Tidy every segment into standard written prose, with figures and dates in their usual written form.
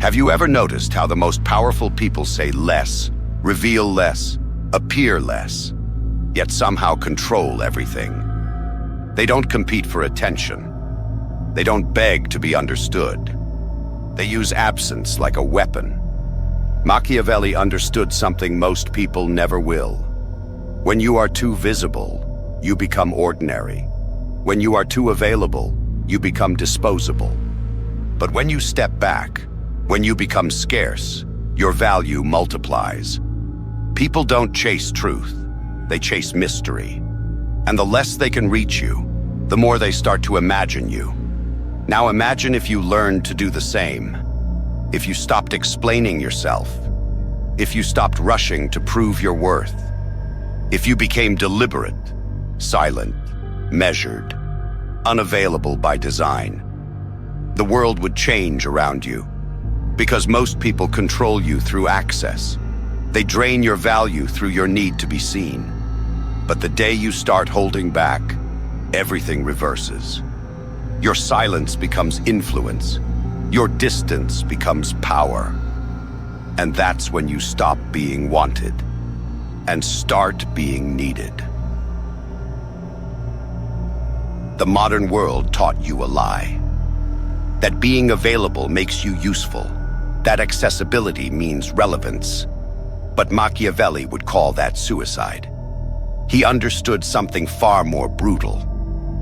Have you ever noticed how the most powerful people say less, reveal less, appear less, yet somehow control everything? They don't compete for attention. They don't beg to be understood. They use absence like a weapon. Machiavelli understood something most people never will. When you are too visible, you become ordinary. When you are too available, you become disposable. But when you step back, when you become scarce, your value multiplies. People don't chase truth, they chase mystery. And the less they can reach you, the more they start to imagine you. Now imagine if you learned to do the same. If you stopped explaining yourself. If you stopped rushing to prove your worth. If you became deliberate, silent, measured, unavailable by design. The world would change around you, because most people control you through access. They drain your value through your need to be seen. But the day you start holding back, everything reverses. Your silence becomes influence. Your distance becomes power. And that's when you stop being wanted and start being needed. The modern world taught you a lie. That being available makes you useful. That accessibility means relevance. But Machiavelli would call that suicide. He understood something far more brutal.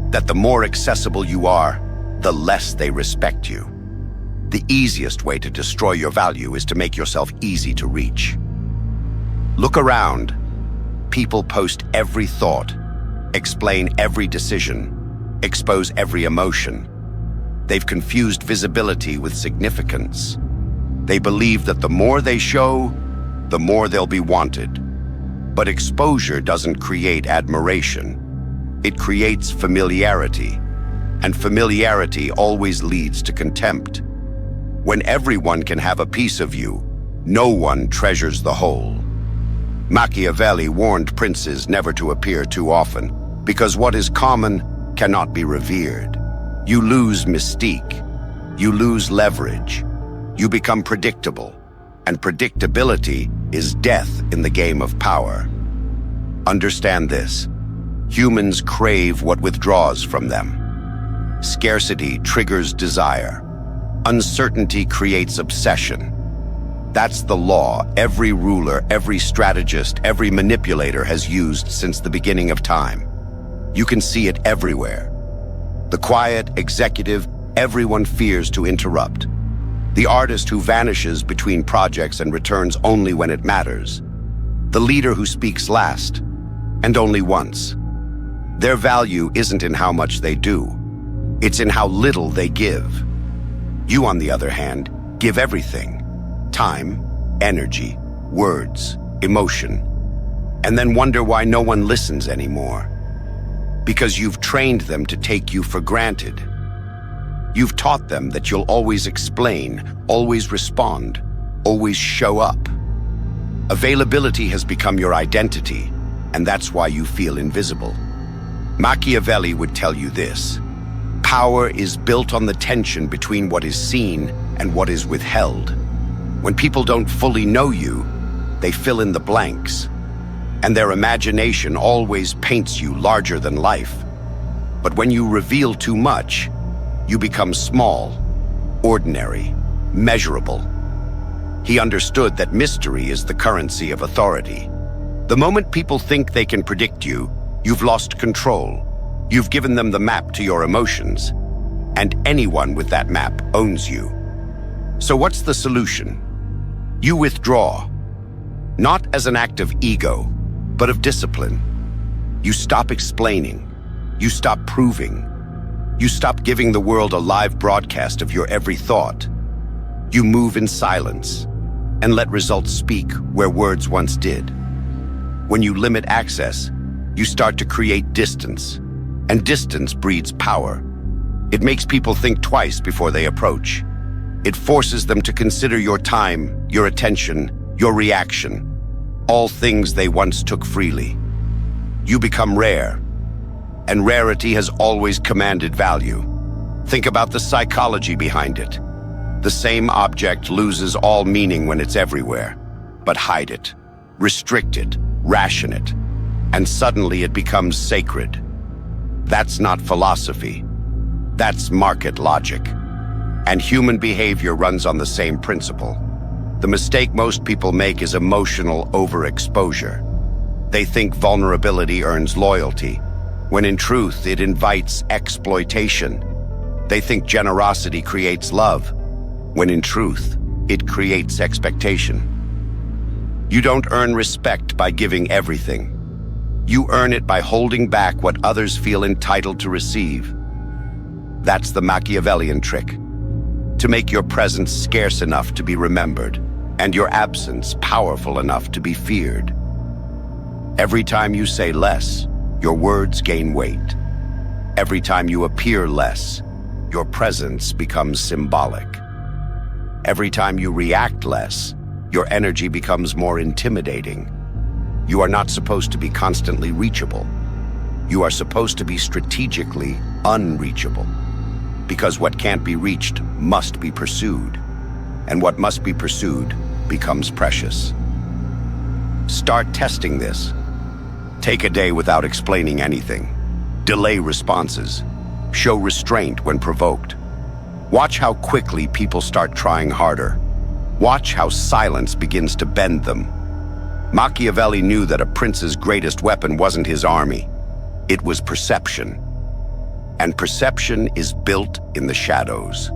That the more accessible you are, the less they respect you. The easiest way to destroy your value is to make yourself easy to reach. Look around. People post every thought, explain every decision, expose every emotion. They've confused visibility with significance. They believe that the more they show, the more they'll be wanted. But exposure doesn't create admiration. It creates familiarity, and familiarity always leads to contempt. When everyone can have a piece of you, no one treasures the whole. Machiavelli warned princes never to appear too often, because what is common cannot be revered. You lose mystique, you lose leverage, you become predictable, and predictability is death in the game of power. Understand this. Humans crave what withdraws from them. Scarcity triggers desire. Uncertainty creates obsession. That's the law every ruler, every strategist, every manipulator has used since the beginning of time. You can see it everywhere. The quiet, executive, everyone fears to interrupt. The artist who vanishes between projects and returns only when it matters. The leader who speaks last, and only once. Their value isn't in how much they do. It's in how little they give. You, on the other hand, give everything. Time, energy, words, emotion. And then wonder why no one listens anymore. Because you've trained them to take you for granted. You've taught them that you'll always explain, always respond, always show up. Availability has become your identity, and that's why you feel invisible. Machiavelli would tell you this. Power is built on the tension between what is seen and what is withheld. When people don't fully know you, they fill in the blanks. And their imagination always paints you larger than life. But when you reveal too much, you become small, ordinary, measurable. He understood that mystery is the currency of authority. The moment people think they can predict you, you've lost control. You've given them the map to your emotions, and anyone with that map owns you. So what's the solution? You withdraw, not as an act of ego, but of discipline. You stop explaining. You stop proving. You stop giving the world a live broadcast of your every thought. You move in silence and let results speak where words once did. When you limit access, you start to create distance, and distance breeds power. It makes people think twice before they approach. It forces them to consider your time, your attention, your reaction, all things they once took freely. You become rare, and rarity has always commanded value. Think about the psychology behind it. The same object loses all meaning when it's everywhere. But hide it, restrict it, ration it, and suddenly it becomes sacred. That's not philosophy. That's market logic. And human behavior runs on the same principle. The mistake most people make is emotional overexposure. They think vulnerability earns loyalty, when in truth it invites exploitation. They think generosity creates love, when in truth it creates expectation. You don't earn respect by giving everything. You earn it by holding back what others feel entitled to receive. That's the Machiavellian trick. To make your presence scarce enough to be remembered, and your absence powerful enough to be feared. Every time you say less, your words gain weight. Every time you appear less, your presence becomes symbolic. Every time you react less, your energy becomes more intimidating. You are not supposed to be constantly reachable. You are supposed to be strategically unreachable. Because what can't be reached must be pursued, and what must be pursued becomes precious. Start testing this. Take a day without explaining anything. Delay responses. Show restraint when provoked. Watch how quickly people start trying harder. Watch how silence begins to bend them. Machiavelli knew that a prince's greatest weapon wasn't his army. It was perception. And perception is built in the shadows.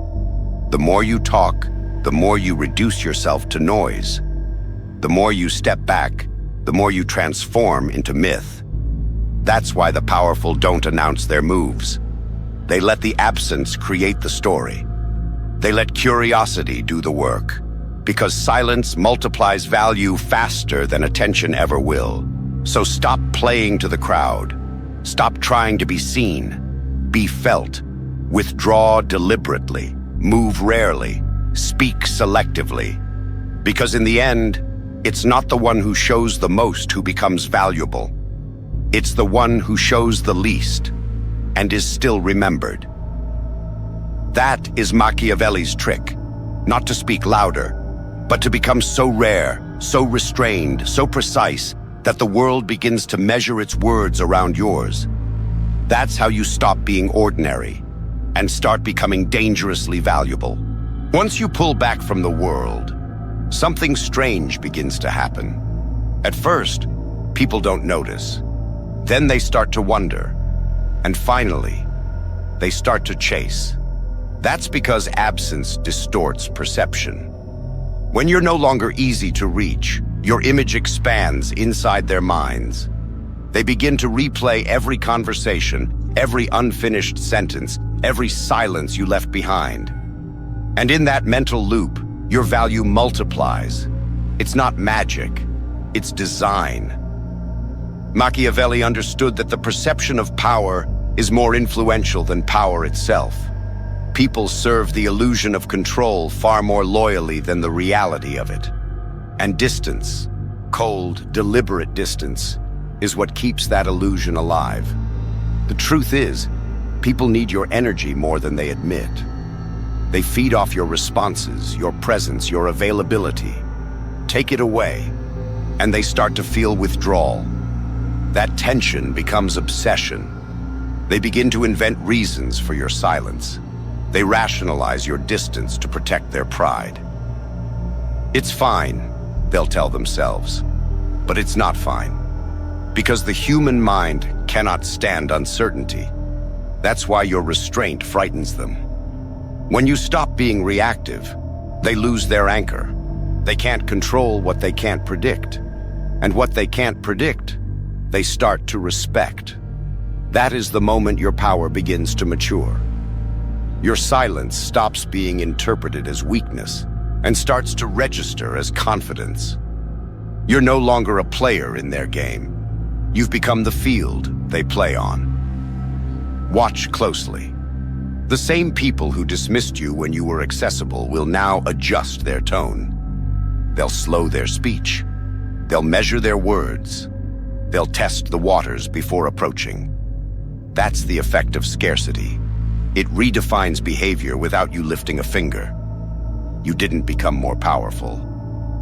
The more you talk, the more you reduce yourself to noise. The more you step back, the more you transform into myth. That's why the powerful don't announce their moves. They let the absence create the story. They let curiosity do the work. Because silence multiplies value faster than attention ever will. So stop playing to the crowd. Stop trying to be seen. Be felt. Withdraw deliberately. Move rarely. Speak selectively. Because in the end, it's not the one who shows the most who becomes valuable. It's the one who shows the least and is still remembered. That is Machiavelli's trick. Not to speak louder, but to become so rare, so restrained, so precise that the world begins to measure its words around yours. That's how you stop being ordinary and start becoming dangerously valuable. Once you pull back from the world, something strange begins to happen. At first, people don't notice. Then they start to wonder. And finally, they start to chase. That's because absence distorts perception. When you're no longer easy to reach, your image expands inside their minds. They begin to replay every conversation, every unfinished sentence, every silence you left behind. And in that mental loop, your value multiplies. It's not magic, it's design. Machiavelli understood that the perception of power is more influential than power itself. People serve the illusion of control far more loyally than the reality of it. And distance, cold, deliberate distance, is what keeps that illusion alive. The truth is, people need your energy more than they admit. They feed off your responses, your presence, your availability. Take it away, and they start to feel withdrawal. That tension becomes obsession. They begin to invent reasons for your silence. They rationalize your distance to protect their pride. It's fine, they'll tell themselves, but it's not fine. Because the human mind cannot stand uncertainty. That's why your restraint frightens them. When you stop being reactive, they lose their anchor. They can't control what they can't predict. And what they can't predict, they start to respect. That is the moment your power begins to mature. Your silence stops being interpreted as weakness and starts to register as confidence. You're no longer a player in their game. You've become the field they play on. Watch closely. The same people who dismissed you when you were accessible will now adjust their tone. They'll slow their speech. They'll measure their words. They'll test the waters before approaching. That's the effect of scarcity. It redefines behavior without you lifting a finger. You didn't become more powerful.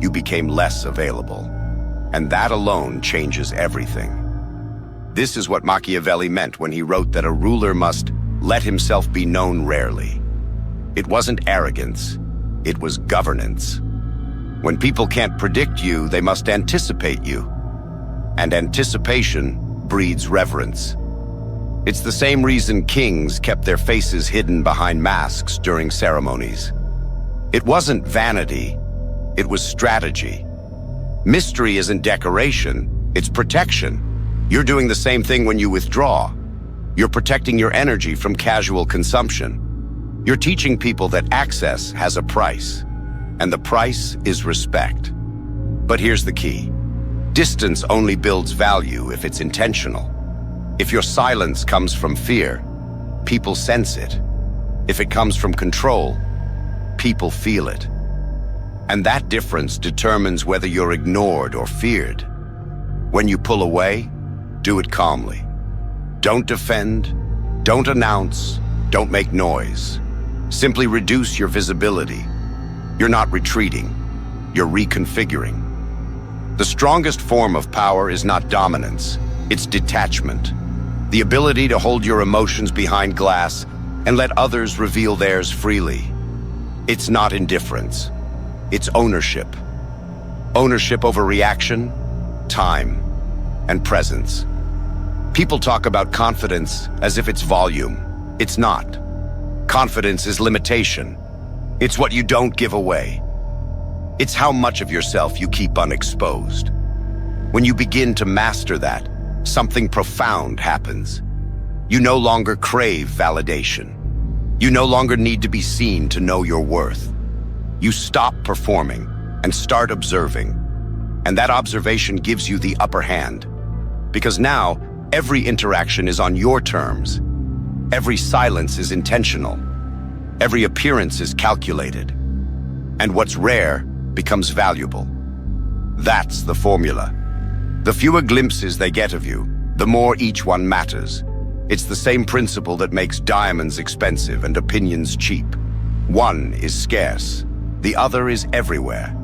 You became less available. And that alone changes everything. This is what Machiavelli meant when he wrote that a ruler must let himself be known rarely. It wasn't arrogance, it was governance. When people can't predict you, they must anticipate you. And anticipation breeds reverence. It's the same reason kings kept their faces hidden behind masks during ceremonies. It wasn't vanity, it was strategy. Mystery isn't decoration, it's protection. You're doing the same thing when you withdraw. You're protecting your energy from casual consumption. You're teaching people that access has a price, and the price is respect. But here's the key. Distance only builds value if it's intentional. If your silence comes from fear, people sense it. If it comes from control, people feel it. And that difference determines whether you're ignored or feared. When you pull away, do it calmly. Don't defend, don't announce, don't make noise. Simply reduce your visibility. You're not retreating, you're reconfiguring. The strongest form of power is not dominance, it's detachment. The ability to hold your emotions behind glass and let others reveal theirs freely. It's not indifference, it's ownership. Ownership over reaction, time, and presence. People talk about confidence as if it's volume. It's not. Confidence is limitation. It's what you don't give away. It's how much of yourself you keep unexposed. When you begin to master that, something profound happens. You no longer crave validation. You no longer need to be seen to know your worth. You stop performing and start observing. And that observation gives you the upper hand. Because now, every interaction is on your terms. Every silence is intentional. Every appearance is calculated. And what's rare becomes valuable. That's the formula. The fewer glimpses they get of you, the more each one matters. It's the same principle that makes diamonds expensive and opinions cheap. One is scarce, the other is everywhere.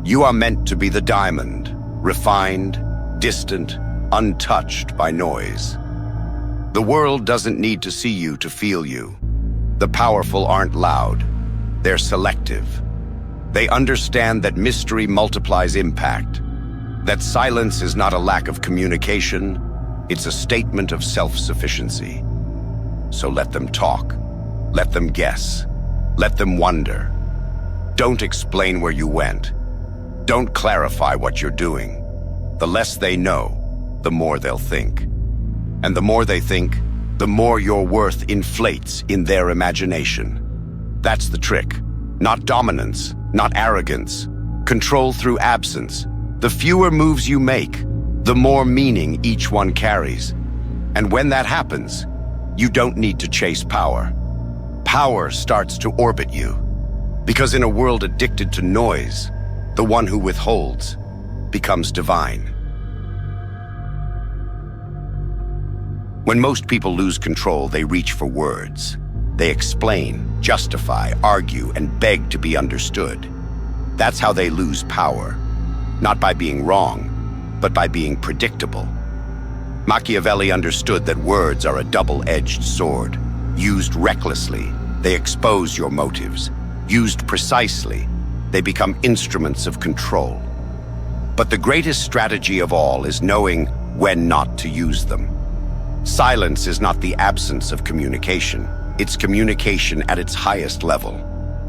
You are meant to be the diamond, refined, distant, untouched by noise. The world doesn't need to see you to feel you. The powerful aren't loud, they're selective. They understand that mystery multiplies impact, that silence is not a lack of communication, it's a statement of self-sufficiency. So let them talk, let them guess, let them wonder. Don't explain where you went. Don't clarify what you're doing. The less they know, the more they'll think. And the more they think, the more your worth inflates in their imagination. That's the trick. Not dominance, not arrogance. Control through absence. The fewer moves you make, the more meaning each one carries. And when that happens, you don't need to chase power. Power starts to orbit you. Because in a world addicted to noise, the one who withholds becomes divine. When most people lose control, they reach for words. They explain, justify, argue, and beg to be understood. That's how they lose power. Not by being wrong, but by being predictable. Machiavelli understood that words are a double-edged sword. Used recklessly, they expose your motives. Used precisely, they become instruments of control. But the greatest strategy of all is knowing when not to use them. Silence is not the absence of communication. It's communication at its highest level.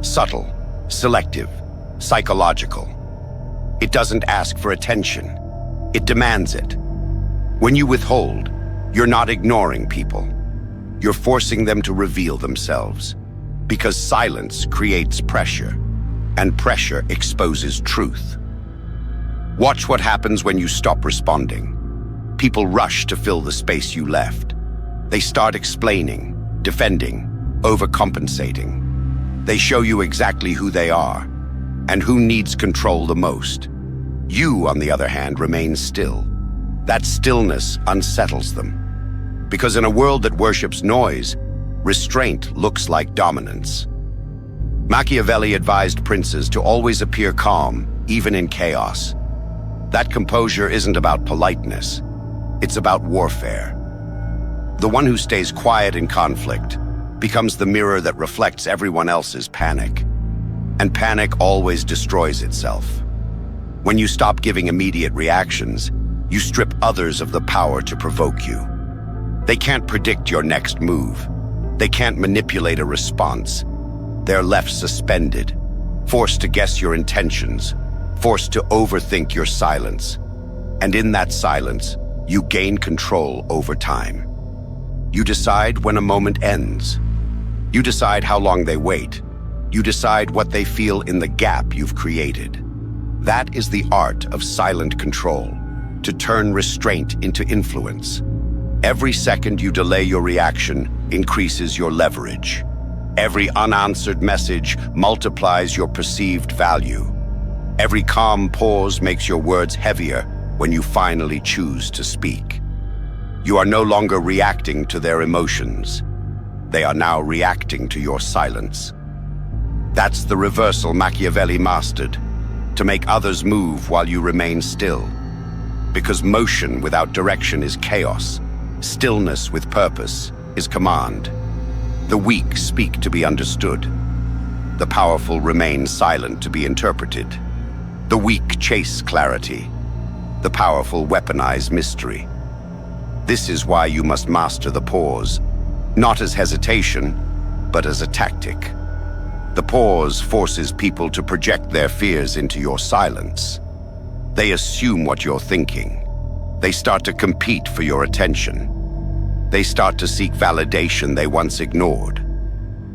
Subtle, selective, psychological. It doesn't ask for attention. It demands it. When you withhold, you're not ignoring people. You're forcing them to reveal themselves. Because silence creates pressure, and pressure exposes truth. Watch what happens when you stop responding. People rush to fill the space you left. They start explaining, defending, overcompensating. They show you exactly who they are and who needs control the most. You, on the other hand, remain still. That stillness unsettles them. Because in a world that worships noise, restraint looks like dominance. Machiavelli advised princes to always appear calm, even in chaos. That composure isn't about politeness. It's about warfare. The one who stays quiet in conflict becomes the mirror that reflects everyone else's panic. And panic always destroys itself. When you stop giving immediate reactions, you strip others of the power to provoke you. They can't predict your next move. They can't manipulate a response. They're left suspended, forced to guess your intentions, forced to overthink your silence. And in that silence, you gain control over time. You decide when a moment ends. You decide how long they wait. You decide what they feel in the gap you've created. That is the art of silent control, to turn restraint into influence. Every second you delay your reaction increases your leverage. Every unanswered message multiplies your perceived value. Every calm pause makes your words heavier when you finally choose to speak. You are no longer reacting to their emotions. They are now reacting to your silence. That's the reversal Machiavelli mastered, to make others move while you remain still. Because motion without direction is chaos. Stillness with purpose is command. The weak speak to be understood. The powerful remain silent to be interpreted. The weak chase clarity. The powerful weaponize mystery. This is why you must master the pause, not as hesitation, but as a tactic. The pause forces people to project their fears into your silence. They assume what you're thinking. They start to compete for your attention. They start to seek validation they once ignored.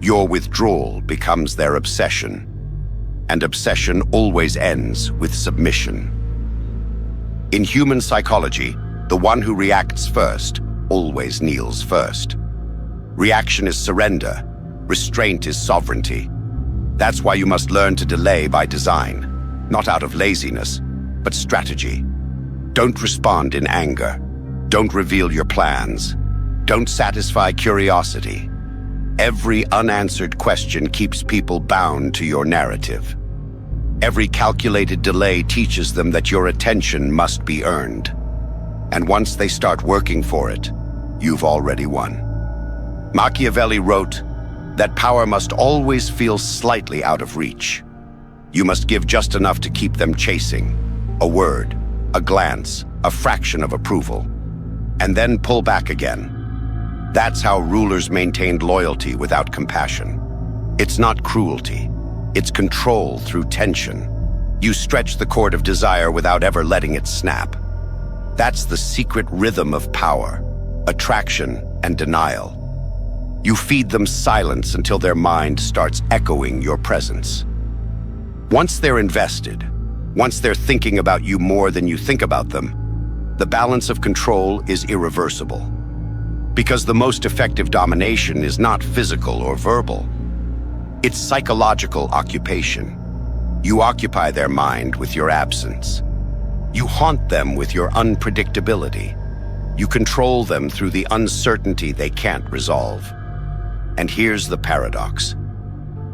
Your withdrawal becomes their obsession. And obsession always ends with submission. In human psychology, the one who reacts first always kneels first. Reaction is surrender. Restraint is sovereignty. That's why you must learn to delay by design, not out of laziness, but strategy. Don't respond in anger. Don't reveal your plans. Don't satisfy curiosity. Every unanswered question keeps people bound to your narrative. Every calculated delay teaches them that your attention must be earned. And once they start working for it, you've already won. Machiavelli wrote that power must always feel slightly out of reach. You must give just enough to keep them chasing. A word, a glance, a fraction of approval. And then pull back again. That's how rulers maintained loyalty without compassion. It's not cruelty. It's control through tension. You stretch the cord of desire without ever letting it snap. That's the secret rhythm of power, attraction and denial. You feed them silence until their mind starts echoing your presence. Once they're invested, once they're thinking about you more than you think about them, the balance of control is irreversible. Because the most effective domination is not physical or verbal. It's psychological occupation. You occupy their mind with your absence. You haunt them with your unpredictability. You control them through the uncertainty they can't resolve. And here's the paradox.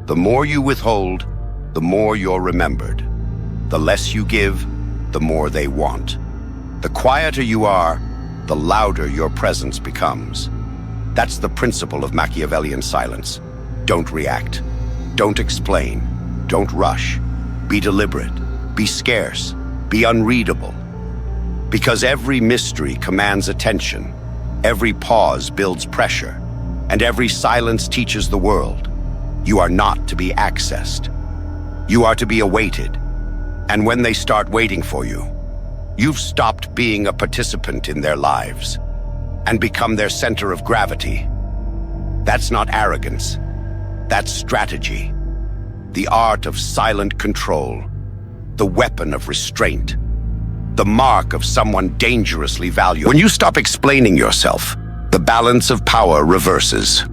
The more you withhold, the more you're remembered. The less you give, the more they want. The quieter you are, the louder your presence becomes. That's the principle of Machiavellian silence. Don't react. Don't explain. Don't rush. Be deliberate. Be scarce. Be unreadable. Because every mystery commands attention. Every pause builds pressure. And every silence teaches the world. You are not to be accessed. You are to be awaited. And when they start waiting for you, you've stopped being a participant in their lives and become their center of gravity. That's not arrogance. That's strategy. The art of silent control. The weapon of restraint. The mark of someone dangerously valuable. When you stop explaining yourself, the balance of power reverses.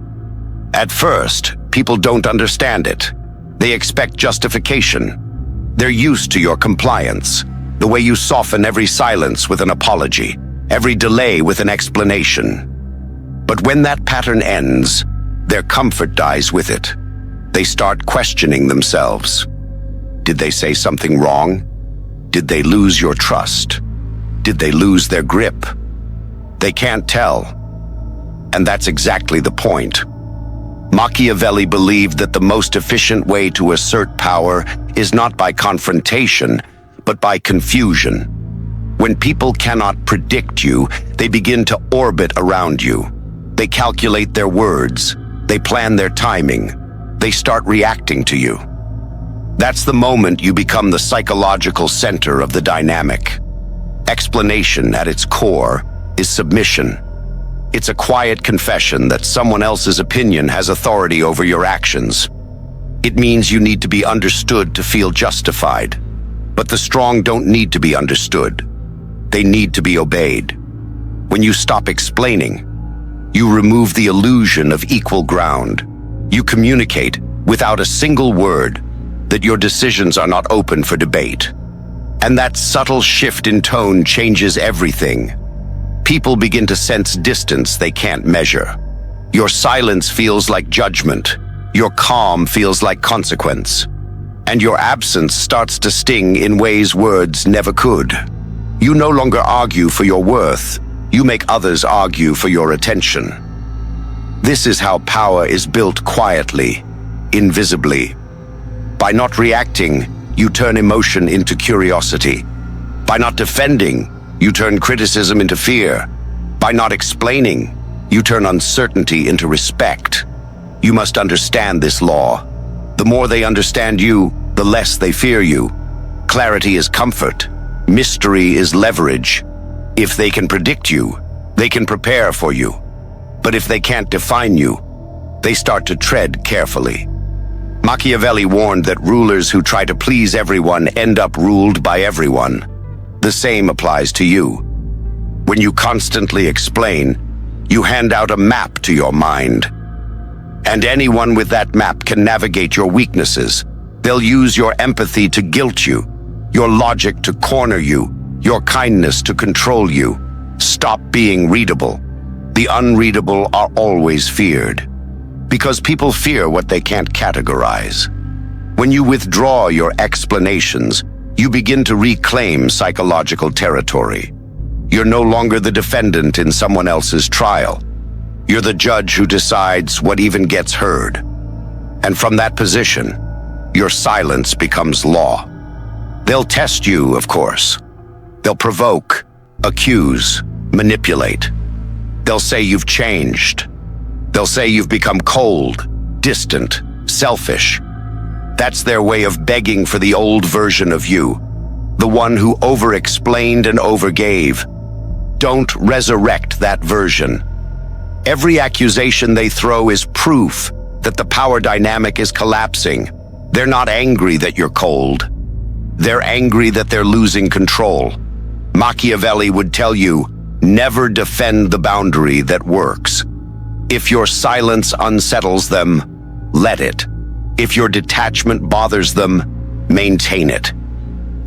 At first, people don't understand it. They expect justification. They're used to your compliance. The way you soften every silence with an apology, every delay with an explanation. But when that pattern ends, their comfort dies with it. They start questioning themselves. Did they say something wrong? Did they lose your trust? Did they lose their grip? They can't tell. And that's exactly the point. Machiavelli believed that the most efficient way to assert power is not by confrontation, but by confusion. When people cannot predict you, they begin to orbit around you. They calculate their words. They plan their timing. They start reacting to you. That's the moment you become the psychological center of the dynamic. Explanation at its core is submission. It's a quiet confession that someone else's opinion has authority over your actions. It means you need to be understood to feel justified. But the strong don't need to be understood. They need to be obeyed. When you stop explaining, you remove the illusion of equal ground. You communicate, without a single word, that your decisions are not open for debate. And that subtle shift in tone changes everything. People begin to sense distance they can't measure. Your silence feels like judgment. Your calm feels like consequence. And your absence starts to sting in ways words never could. You no longer argue for your worth. You make others argue for your attention. This is how power is built quietly, invisibly. By not reacting, you turn emotion into curiosity. By not defending, you turn criticism into fear. By not explaining, you turn uncertainty into respect. You must understand this law. The more they understand you, the less they fear you. Clarity is comfort. Mystery is leverage. If they can predict you, they can prepare for you. But if they can't define you, they start to tread carefully. Machiavelli warned that rulers who try to please everyone end up ruled by everyone. The same applies to you. When you constantly explain, you hand out a map to your mind. And anyone with that map can navigate your weaknesses. They'll use your empathy to guilt you, your logic to corner you, your kindness to control you. Stop being readable. The unreadable are always feared. Because people fear what they can't categorize. When you withdraw your explanations, you begin to reclaim psychological territory. You're no longer the defendant in someone else's trial. You're the judge who decides what even gets heard. And from that position, your silence becomes law. They'll test you, of course. They'll provoke, accuse, manipulate. They'll say you've changed. They'll say you've become cold, distant, selfish. That's their way of begging for the old version of you, the one who over-explained and overgave. Don't resurrect that version. Every accusation they throw is proof that the power dynamic is collapsing. They're not angry that you're cold. They're angry that they're losing control. Machiavelli would tell you, never defend the boundary that works. If your silence unsettles them, let it. If your detachment bothers them, maintain it.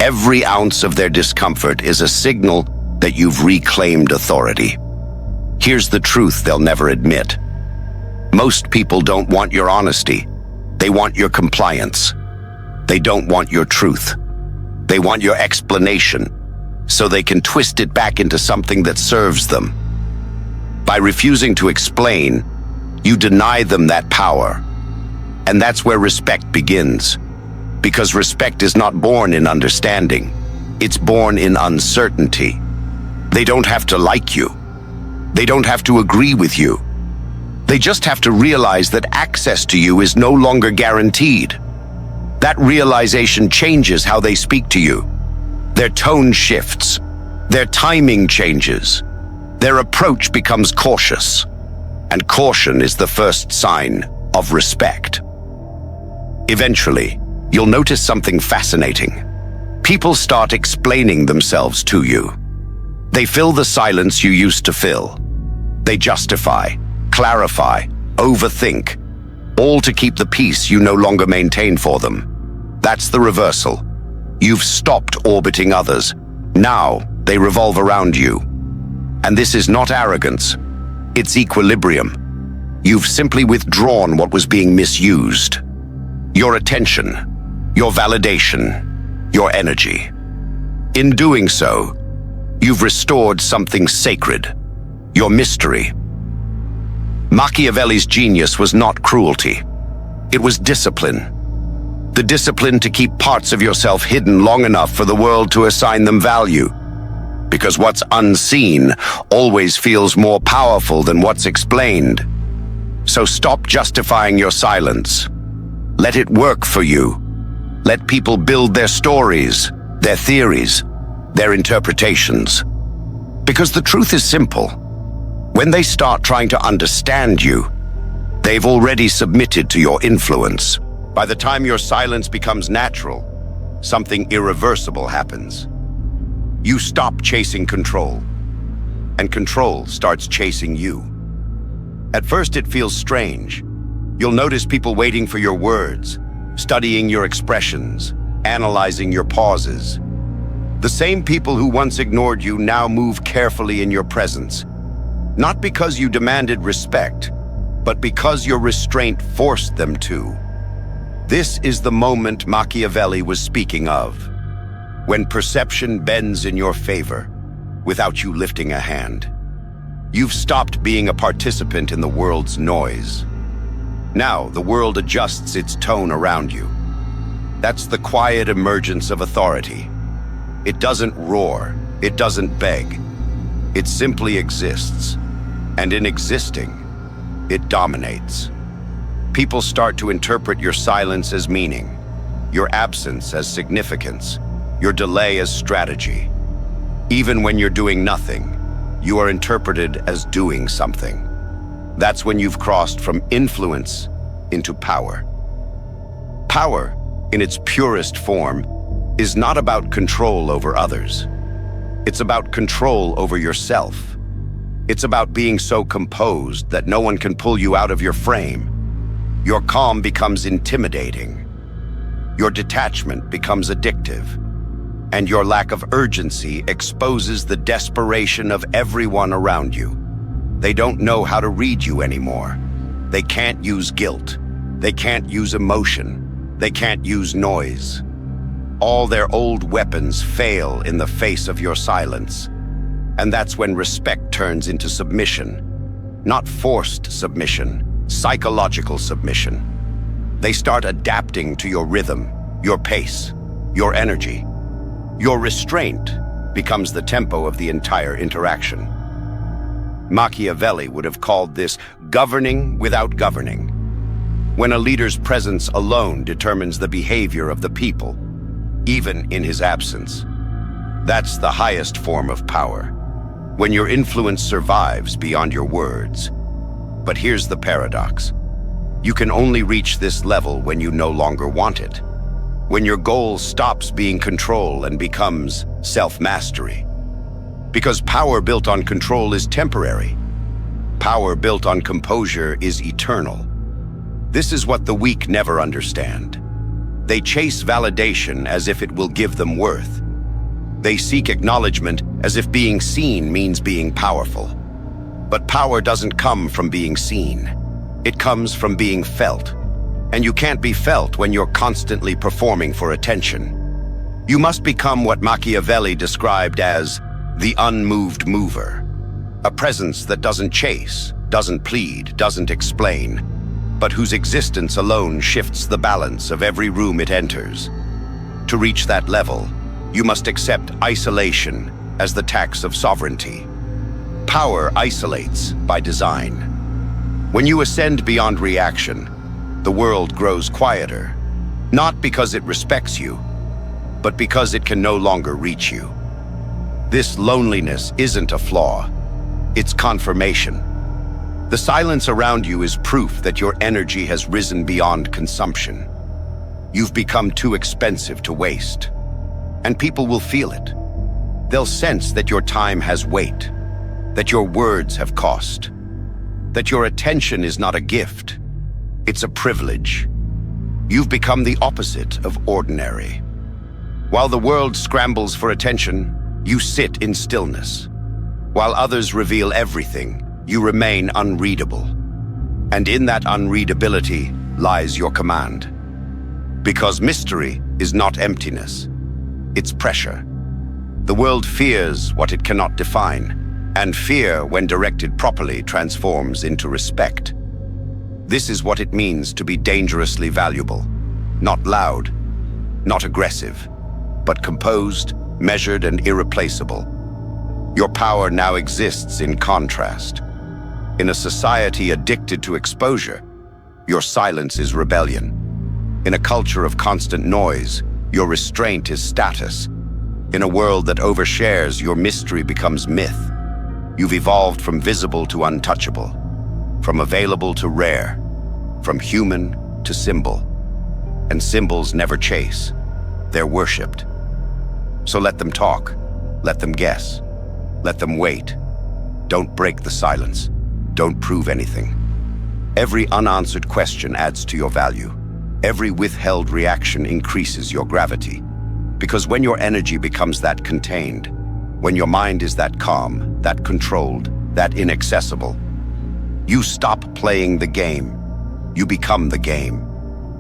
Every ounce of their discomfort is a signal that you've reclaimed authority. Here's the truth they'll never admit. Most people don't want your honesty. They want your compliance. They don't want your truth. They want your explanation, so they can twist it back into something that serves them. By refusing to explain, you deny them that power. And that's where respect begins. Because respect is not born in understanding. It's born in uncertainty. They don't have to like you. They don't have to agree with you. They just have to realize that access to you is no longer guaranteed. That realization changes how they speak to you. Their tone shifts. Their timing changes. Their approach becomes cautious. And caution is the first sign of respect. Eventually, you'll notice something fascinating. People start explaining themselves to you. They fill the silence you used to fill. They justify, clarify, overthink, all to keep the peace you no longer maintain for them. That's the reversal. You've stopped orbiting others. Now they revolve around you. And this is not arrogance. It's equilibrium. You've simply withdrawn what was being misused. your attention, your validation, your energy. In doing so, you've restored something sacred, your mystery. Machiavelli's genius was not cruelty. It was discipline. The discipline to keep parts of yourself hidden long enough for the world to assign them value. Because what's unseen always feels more powerful than what's explained. So stop justifying your silence. Let it work for you. Let people build their stories, their theories, their interpretations. Because the truth is simple. When they start trying to understand you, they've already submitted to your influence. By the time your silence becomes natural, something irreversible happens. You stop chasing control, and control starts chasing you. At first it feels strange. You'll notice people waiting for your words, studying your expressions, analyzing your pauses. The same people who once ignored you now move carefully in your presence. Not because you demanded respect, but because your restraint forced them to. This is the moment Machiavelli was speaking of, when perception bends in your favor without you lifting a hand. You've stopped being a participant in the world's noise. Now the world adjusts its tone around you. That's the quiet emergence of authority. It doesn't roar, it doesn't beg. It simply exists, and in existing, it dominates. People start to interpret your silence as meaning, your absence as significance, your delay as strategy. Even when you're doing nothing, you are interpreted as doing something. That's when you've crossed from influence into power. Power, in its purest form, is not about control over others. It's about control over yourself. It's about being so composed that no one can pull you out of your frame. Your calm becomes intimidating. Your detachment becomes addictive. And your lack of urgency exposes the desperation of everyone around you. They don't know how to read you anymore. They can't use guilt. They can't use emotion. They can't use noise. All their old weapons fail in the face of your silence. And that's when respect turns into submission. Not forced submission, psychological submission. They start adapting to your rhythm, your pace, your energy. Your restraint becomes the tempo of the entire interaction. Machiavelli would have called this governing without governing. When a leader's presence alone determines the behavior of the people, even in his absence. That's the highest form of power, when your influence survives beyond your words. But here's the paradox. You can only reach this level when you no longer want it. When your goal stops being control and becomes self-mastery. Because power built on control is temporary. Power built on composure is eternal. This is what the weak never understand. They chase validation as if it will give them worth. They seek acknowledgement as if being seen means being powerful. But power doesn't come from being seen. It comes from being felt. And you can't be felt when you're constantly performing for attention. You must become what Machiavelli described as the unmoved mover. A presence that doesn't chase, doesn't plead, doesn't explain, but whose existence alone shifts the balance of every room it enters. To reach that level, you must accept isolation as the tax of sovereignty. Power isolates by design. When you ascend beyond reaction, the world grows quieter, not because it respects you, but because it can no longer reach you. This loneliness isn't a flaw, it's confirmation. The silence around you is proof that your energy has risen beyond consumption. You've become too expensive to waste, and people will feel it. They'll sense that your time has weight, that your words have cost, that your attention is not a gift, it's a privilege. You've become the opposite of ordinary. While the world scrambles for attention, you sit in stillness. While others reveal everything, you remain unreadable. And in that unreadability lies your command. Because mystery is not emptiness, it's pressure. The world fears what it cannot define, and fear, when directed properly, transforms into respect. This is what it means to be dangerously valuable. Not loud, not aggressive, but composed, measured, and irreplaceable. Your power now exists in contrast. In a society addicted to exposure, your silence is rebellion. In a culture of constant noise, your restraint is status. In a world that overshares, your mystery becomes myth. You've evolved from visible to untouchable, from available to rare, from human to symbol. And symbols never chase, they're worshipped. So let them talk, let them guess, let them wait. Don't break the silence, don't prove anything. Every unanswered question adds to your value. Every withheld reaction increases your gravity. Because when your energy becomes that contained, when your mind is that calm, that controlled, that inaccessible, you stop playing the game. You become the game.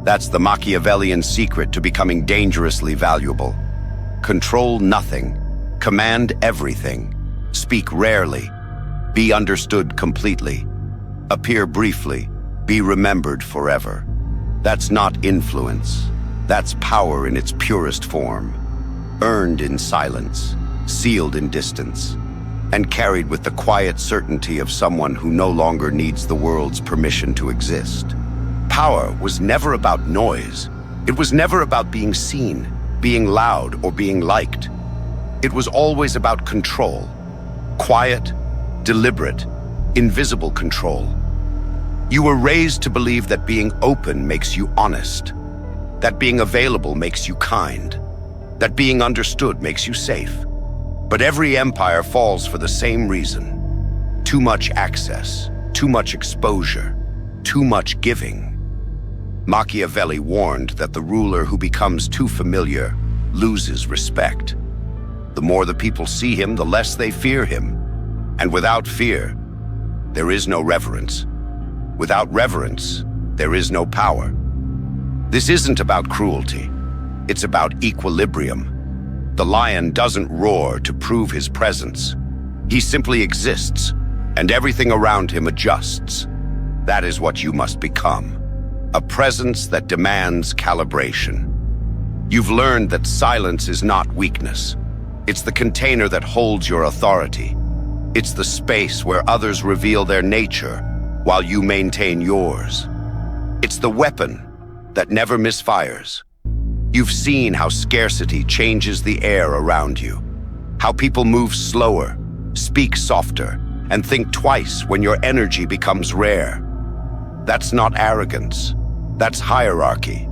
That's the Machiavellian secret to becoming dangerously valuable. Control nothing, command everything, speak rarely, be understood completely, appear briefly, be remembered forever. That's not influence. That's power in its purest form, earned in silence, sealed in distance, and carried with the quiet certainty of someone who no longer needs the world's permission to exist. Power was never about noise. It was never about being seen, being loud, or being liked. It was always about control. Quiet, deliberate, invisible control. You were raised to believe that being open makes you honest, that being available makes you kind, that being understood makes you safe. But every empire falls for the same reason. Too much access, too much exposure, too much giving. Machiavelli warned that the ruler who becomes too familiar loses respect. The more the people see him, the less they fear him. And without fear, there is no reverence. Without reverence, there is no power. This isn't about cruelty. It's about equilibrium. The lion doesn't roar to prove his presence. He simply exists, and everything around him adjusts. That is what you must become. A presence that demands calibration. You've learned that silence is not weakness. It's the container that holds your authority. It's the space where others reveal their nature while you maintain yours. It's the weapon that never misfires. You've seen how scarcity changes the air around you, how people move slower, speak softer, and think twice when your energy becomes rare. That's not arrogance, that's hierarchy.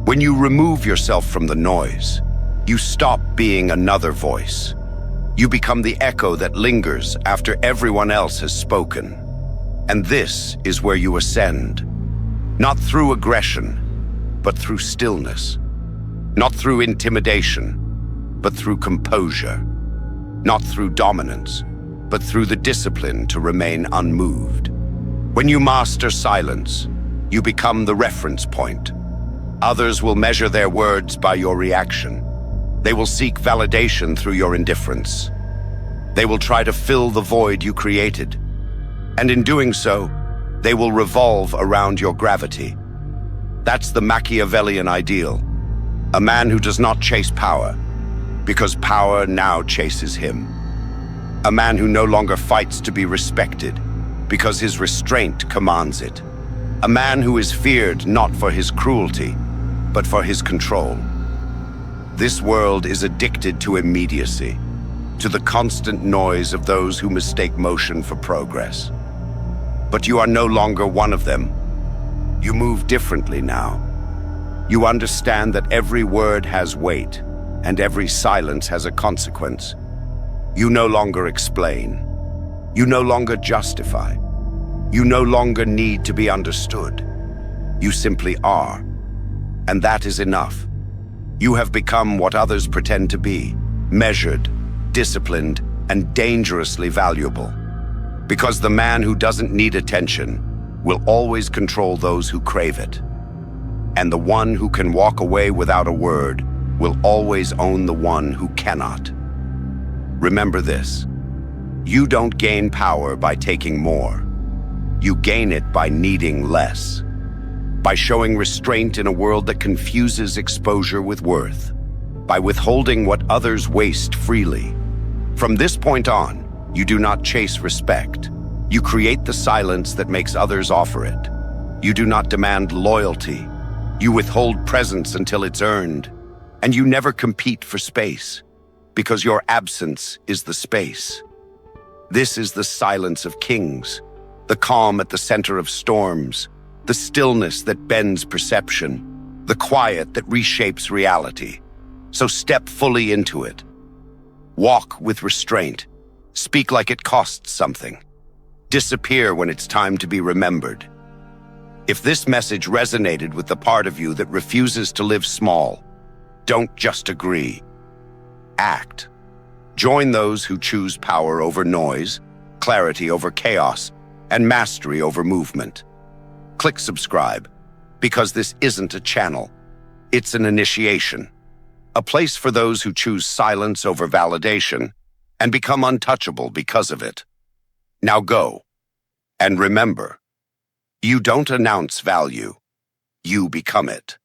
When you remove yourself from the noise, you stop being another voice. You become the echo that lingers after everyone else has spoken. And this is where you ascend. Not through aggression, but through stillness. Not through intimidation, but through composure. Not through dominance, but through the discipline to remain unmoved. When you master silence, you become the reference point. Others will measure their words by your reaction. They will seek validation through your indifference. They will try to fill the void you created. And in doing so, they will revolve around your gravity. That's the Machiavellian ideal. A man who does not chase power, because power now chases him. A man who no longer fights to be respected, because his restraint commands it. A man who is feared not for his cruelty, but for his control. This world is addicted to immediacy, to the constant noise of those who mistake motion for progress. But you are no longer one of them. You move differently now. You understand that every word has weight, and every silence has a consequence. You no longer explain. You no longer justify. You no longer need to be understood. You simply are. And that is enough. You have become what others pretend to be, measured, disciplined, and dangerously valuable. Because the man who doesn't need attention will always control those who crave it. And the one who can walk away without a word will always own the one who cannot. Remember this: you don't gain power by taking more. You gain it by needing less. By showing restraint in a world that confuses exposure with worth. By withholding what others waste freely. From this point on, you do not chase respect. You create the silence that makes others offer it. You do not demand loyalty. You withhold presence until it's earned. And you never compete for space, because your absence is the space. This is the silence of kings, the calm at the center of storms, the stillness that bends perception, the quiet that reshapes reality. So step fully into it. Walk with restraint. Speak like it costs something. Disappear when it's time to be remembered. If this message resonated with the part of you that refuses to live small, don't just agree. Act. Join those who choose power over noise, clarity over chaos, and mastery over movement. Click subscribe, because this isn't a channel. It's an initiation. A place for those who choose silence over validation and become untouchable because of it. Now go. And remember, you don't announce value. You become it.